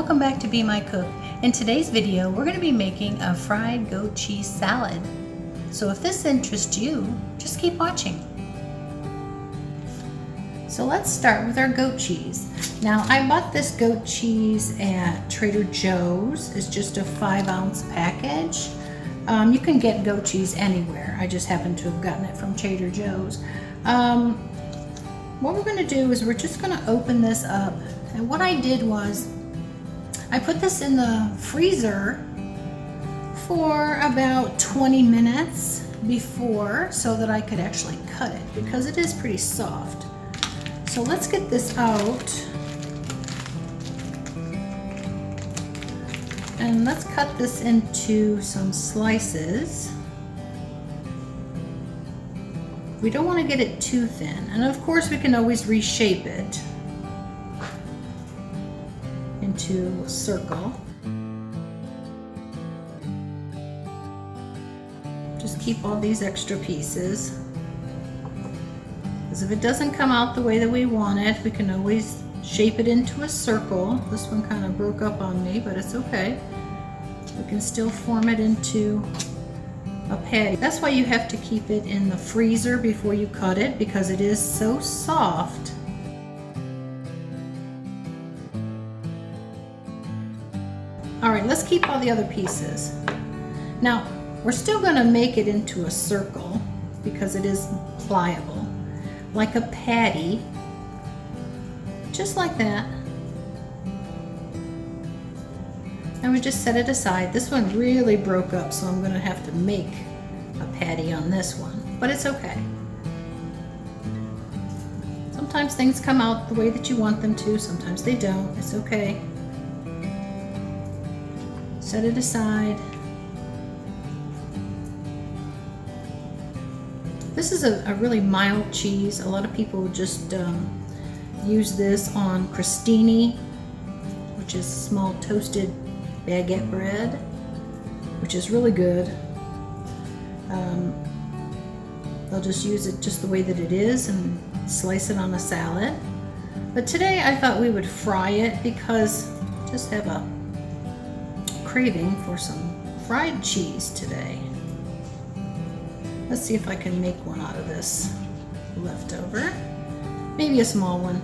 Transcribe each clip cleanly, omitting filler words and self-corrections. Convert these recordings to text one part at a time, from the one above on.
welcome back to Be My Cook. In today's video, we're going to be making a fried goat cheese salad. So if this interests you, just keep watching. So let's start with our goat cheese. Now I bought this goat cheese at Trader Joe's. It's just a 5-ounce package. You can get goat cheese anywhere. I just happen to have gotten it from Trader Joe's. What we're going to do is we're just going to open this up. And what I did was I put this in the freezer for about 20 minutes before so that I could actually cut it because it is pretty soft. So let's get this out and let's cut this into some slices. We don't want to get it too thin, and of course we can always reshape it into a circle. Just keep all these extra pieces, because if it doesn't come out the way that we want it, we can always shape it into a circle. This one kind of broke up on me, but it's okay. We can still form it into a patty. That's why you have to keep it in the freezer before you cut it, because it is so soft. All right, let's keep all the other pieces. Now, we're still going to make it into a circle because it is pliable, like a patty, just like that. And we just set it aside. This one really broke up, so I'm going to have to make a patty on this one, but it's okay. Sometimes things come out the way that you want them to, sometimes they don't. It's okay. Set it aside. This is a really mild cheese. A lot of people just use this on crostini, which is small toasted baguette bread, which is really good. They'll just use it just the way that it is and slice it on a salad. But today I thought we would fry it because I just have a craving for some fried cheese today. Let's see if I can make one out of this leftover. Maybe a small one.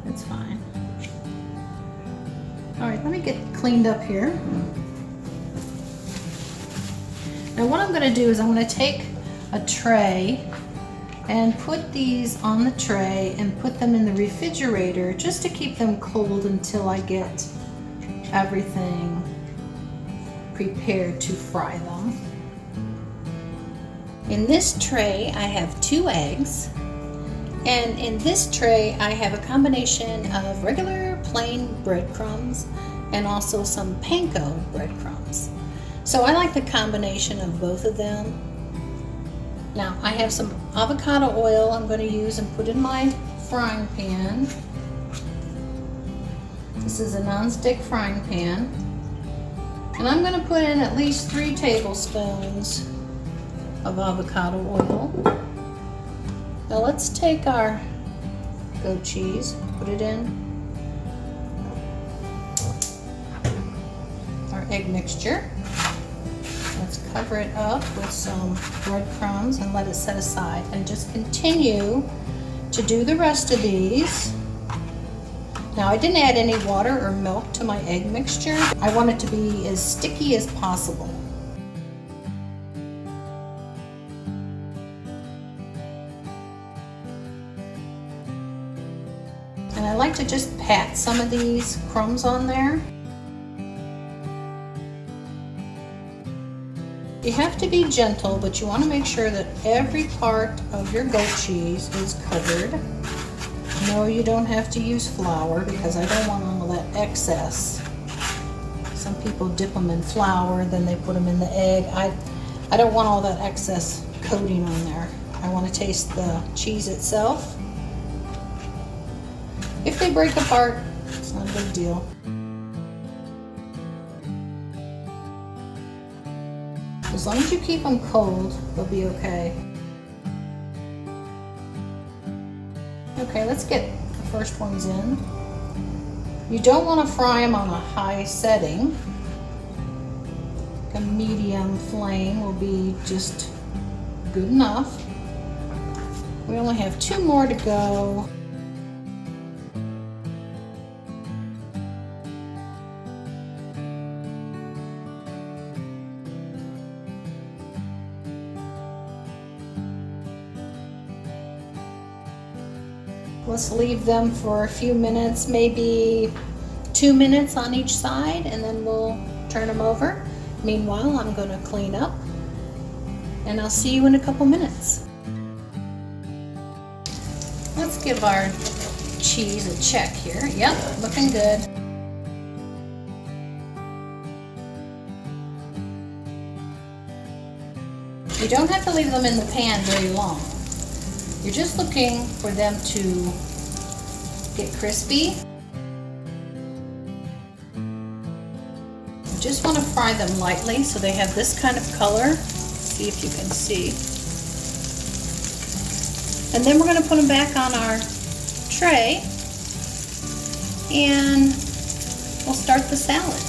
That's fine. All right, let me get cleaned up here. Now what I'm going to do is I'm going to take a tray and put these on the tray and put them in the refrigerator just to keep them cold until I get everything prepared to fry them. In this tray I have 2 eggs, and in this tray I have a combination of regular plain breadcrumbs and also some Panko breadcrumbs. So I like the combination of both of them. Now I have some avocado oil I'm going to use and put in my frying pan. This is a non-stick frying pan. And I'm going to put in at least 3 tablespoons of avocado oil. Now let's take our goat cheese, put it in our egg mixture. Let's cover it up with some breadcrumbs and let it set aside, and just continue to do the rest of these. Now I didn't add any water or milk to my egg mixture. I want it to be as sticky as possible. And I like to just pat some of these crumbs on there. You have to be gentle, but you want to make sure that every part of your goat cheese is covered. No, you don't have to use flour because I don't want all of that excess. Some people dip them in flour, then they put them in the egg. I don't want all that excess coating on there. I want to taste the cheese itself. If they break apart, it's not a big deal. As long as you keep them cold, they'll be okay. Okay, let's get first ones in. You don't want to fry them on a high setting. A medium flame will be just good enough. We only have 2 more to go. Let's leave them for a few minutes, maybe 2 minutes on each side, and then we'll turn them over. Meanwhile, I'm going to clean up, and I'll see you in a couple minutes. Let's give our cheese a check here. Yep, looking good. You don't have to leave them in the pan very long. You're just looking for them to get crispy. You just want to fry them lightly so they have this kind of color. See if you can see. And then we're going to put them back on our tray and we'll start the salad.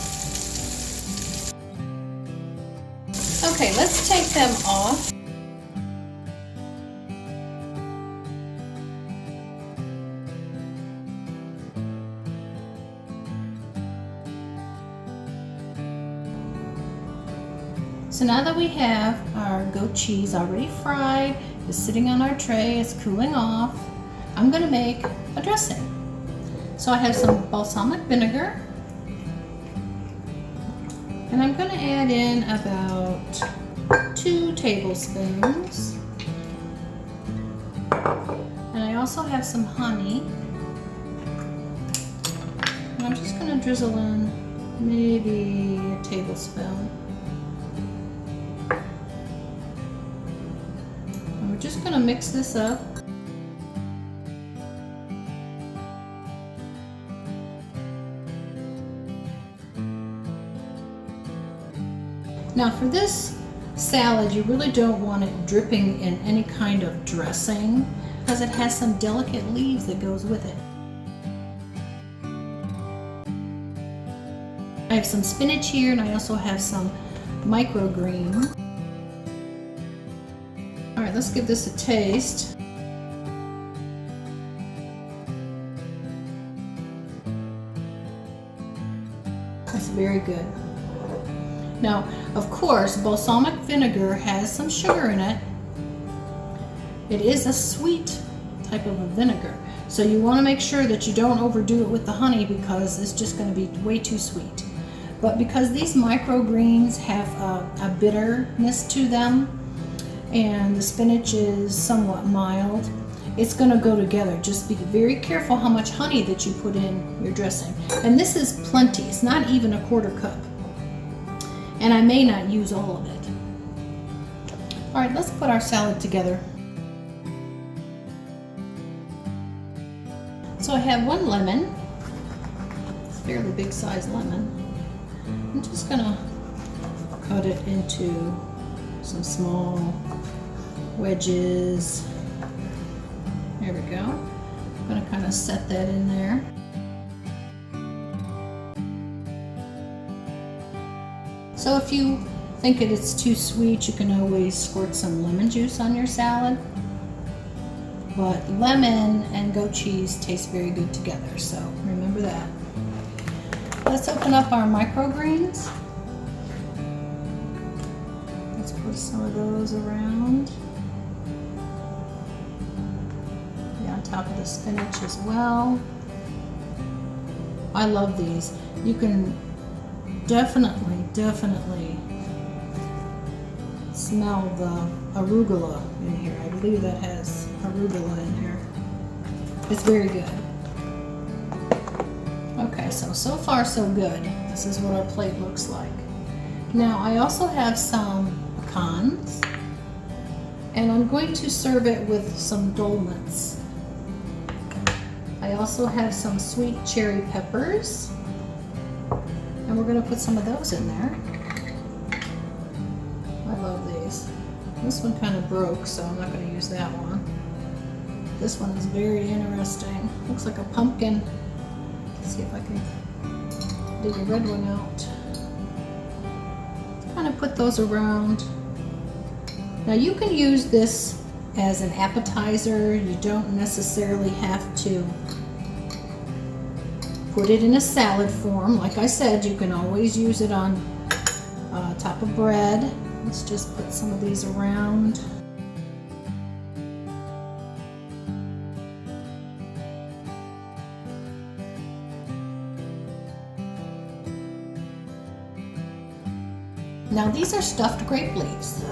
Okay, let's take them off. So now that we have our goat cheese already fried, it's sitting on our tray, it's cooling off, I'm going to make a dressing. So I have some balsamic vinegar, and I'm going to add in about 2 tablespoons. And I also have some honey, and I'm just going to drizzle in maybe a tablespoon. Just going to mix this up. Now for this salad, you really don't want it dripping in any kind of dressing because it has some delicate leaves that goes with it. I have some spinach here, and I also have some microgreens. Alright, let's give this a taste. That's very good. Now, of course, balsamic vinegar has some sugar in it. It is a sweet type of a vinegar, so you want to make sure that you don't overdo it with the honey because it's just going to be way too sweet. But because these microgreens have a bitterness to them, and the spinach is somewhat mild, it's going to go together. Just be very careful how much honey that you put in your dressing. And this is plenty, it's not even a 1/4 cup. And I may not use all of it. Alright, let's put our salad together. So I have 1 lemon, it's a fairly big size lemon. I'm just going to cut it into some small wedges. There we go. I'm going to kind of set that in there. So if you think it's too sweet, you can always squirt some lemon juice on your salad. But lemon and goat cheese taste very good together, so remember that. Let's open up our microgreens. Let's put some of those around. Yeah, on top of the spinach as well. I love these. You can definitely smell the arugula in here. I believe that has arugula in here. It's very good. Okay, so far so good. This is what our plate looks like. Now I also have some pecans, and I'm going to serve it with some dolmens. I also have some sweet cherry peppers, and we're going to put some of those in there. I love these. This one kind of broke, so I'm not going to use that one. This one is very interesting. Looks like a pumpkin. Let's see if I can dig a red one out. Kind of put those around. Now you can use this as an appetizer. You don't necessarily have to put it in a salad form. Like I said, you can always use it on top of bread. Let's just put some of these around. Now these are stuffed grape leaves.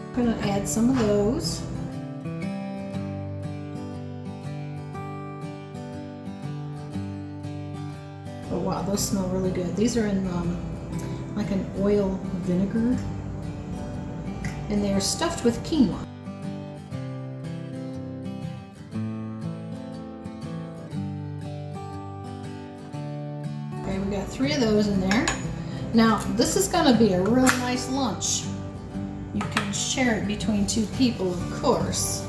I'm going to add some of those. Oh wow, those smell really good. These are in like an oil vinegar, and they are stuffed with quinoa. Okay, we got 3 of those in there. Now this is going to be a real nice lunch. You can share it between 2 people, of course.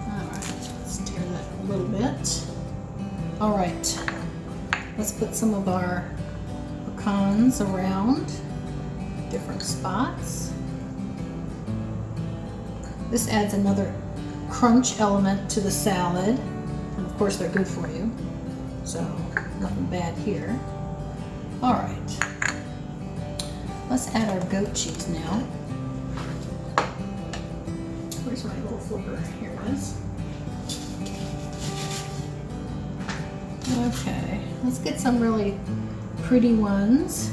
Alright, let's stir that a little bit. Alright, let's put some of our pecans around different spots. This adds another crunch element to the salad. And of course they're good for you, so nothing bad here. Alright. Let's add our goat cheese now. Where's my little flipper? Here it is. Okay, let's get some really pretty ones.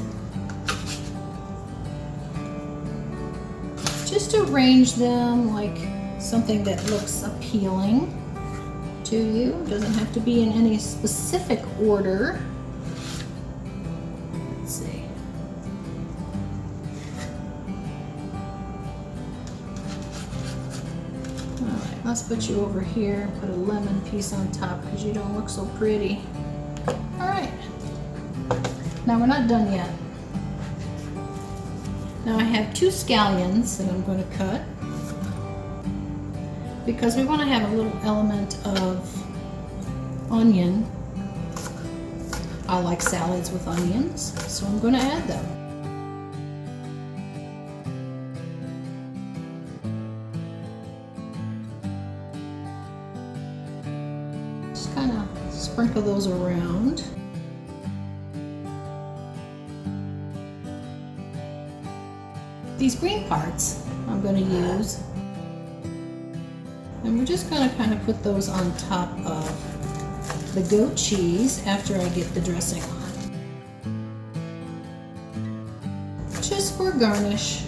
Just arrange them like something that looks appealing to you. Doesn't have to be in any specific order. Let's see. Alright, let's put you over here and put a lemon piece on top because you don't look so pretty. Alright, now we're not done yet. Now I have 2 scallions that I'm going to cut because we want to have a little element of onion. I like salads with onions, so I'm going to add them. Just kind of sprinkle those around. These green parts I'm going to use, and we're just going to kind of put those on top of the goat cheese after I get the dressing on. Just for garnish,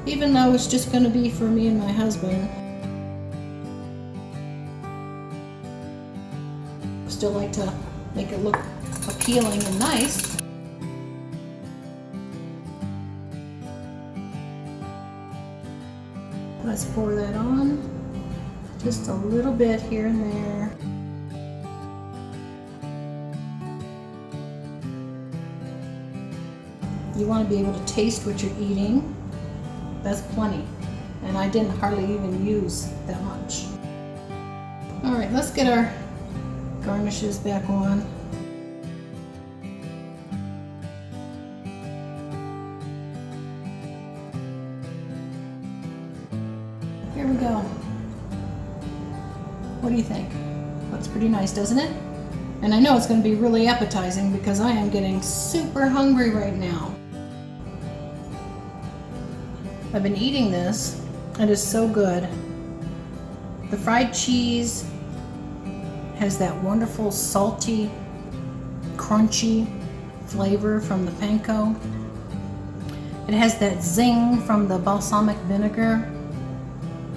even though it's just going to be for me and my husband. I still like to make it look appealing and nice. Let's pour that on, just a little bit here and there. You want to be able to taste what you're eating. That's plenty, and I didn't hardly even use that much. All right, let's get our garnishes back on. Here we go. What do you think? Looks pretty nice, doesn't it? And I know it's going to be really appetizing because I am getting super hungry right now. I've been eating this. It is so good. The fried cheese has that wonderful salty, crunchy flavor from the Panko. It has that zing from the balsamic vinegar.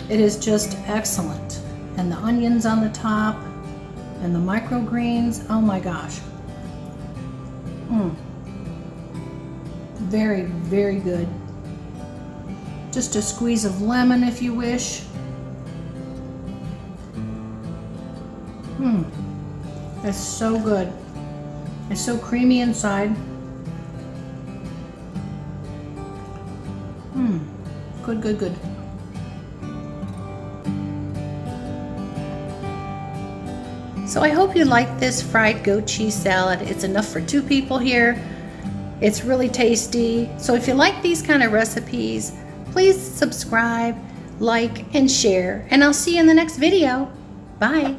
It is just excellent. And the onions on the top and the microgreens, oh my gosh. Very, very good. Just a squeeze of lemon if you wish. It's so good. It's so creamy inside. Good, good, good. So I hope you like this fried goat cheese salad. It's enough for 2 people here. It's really tasty. So if you like these kind of recipes, please subscribe, like, and share. And I'll see you in the next video. Bye.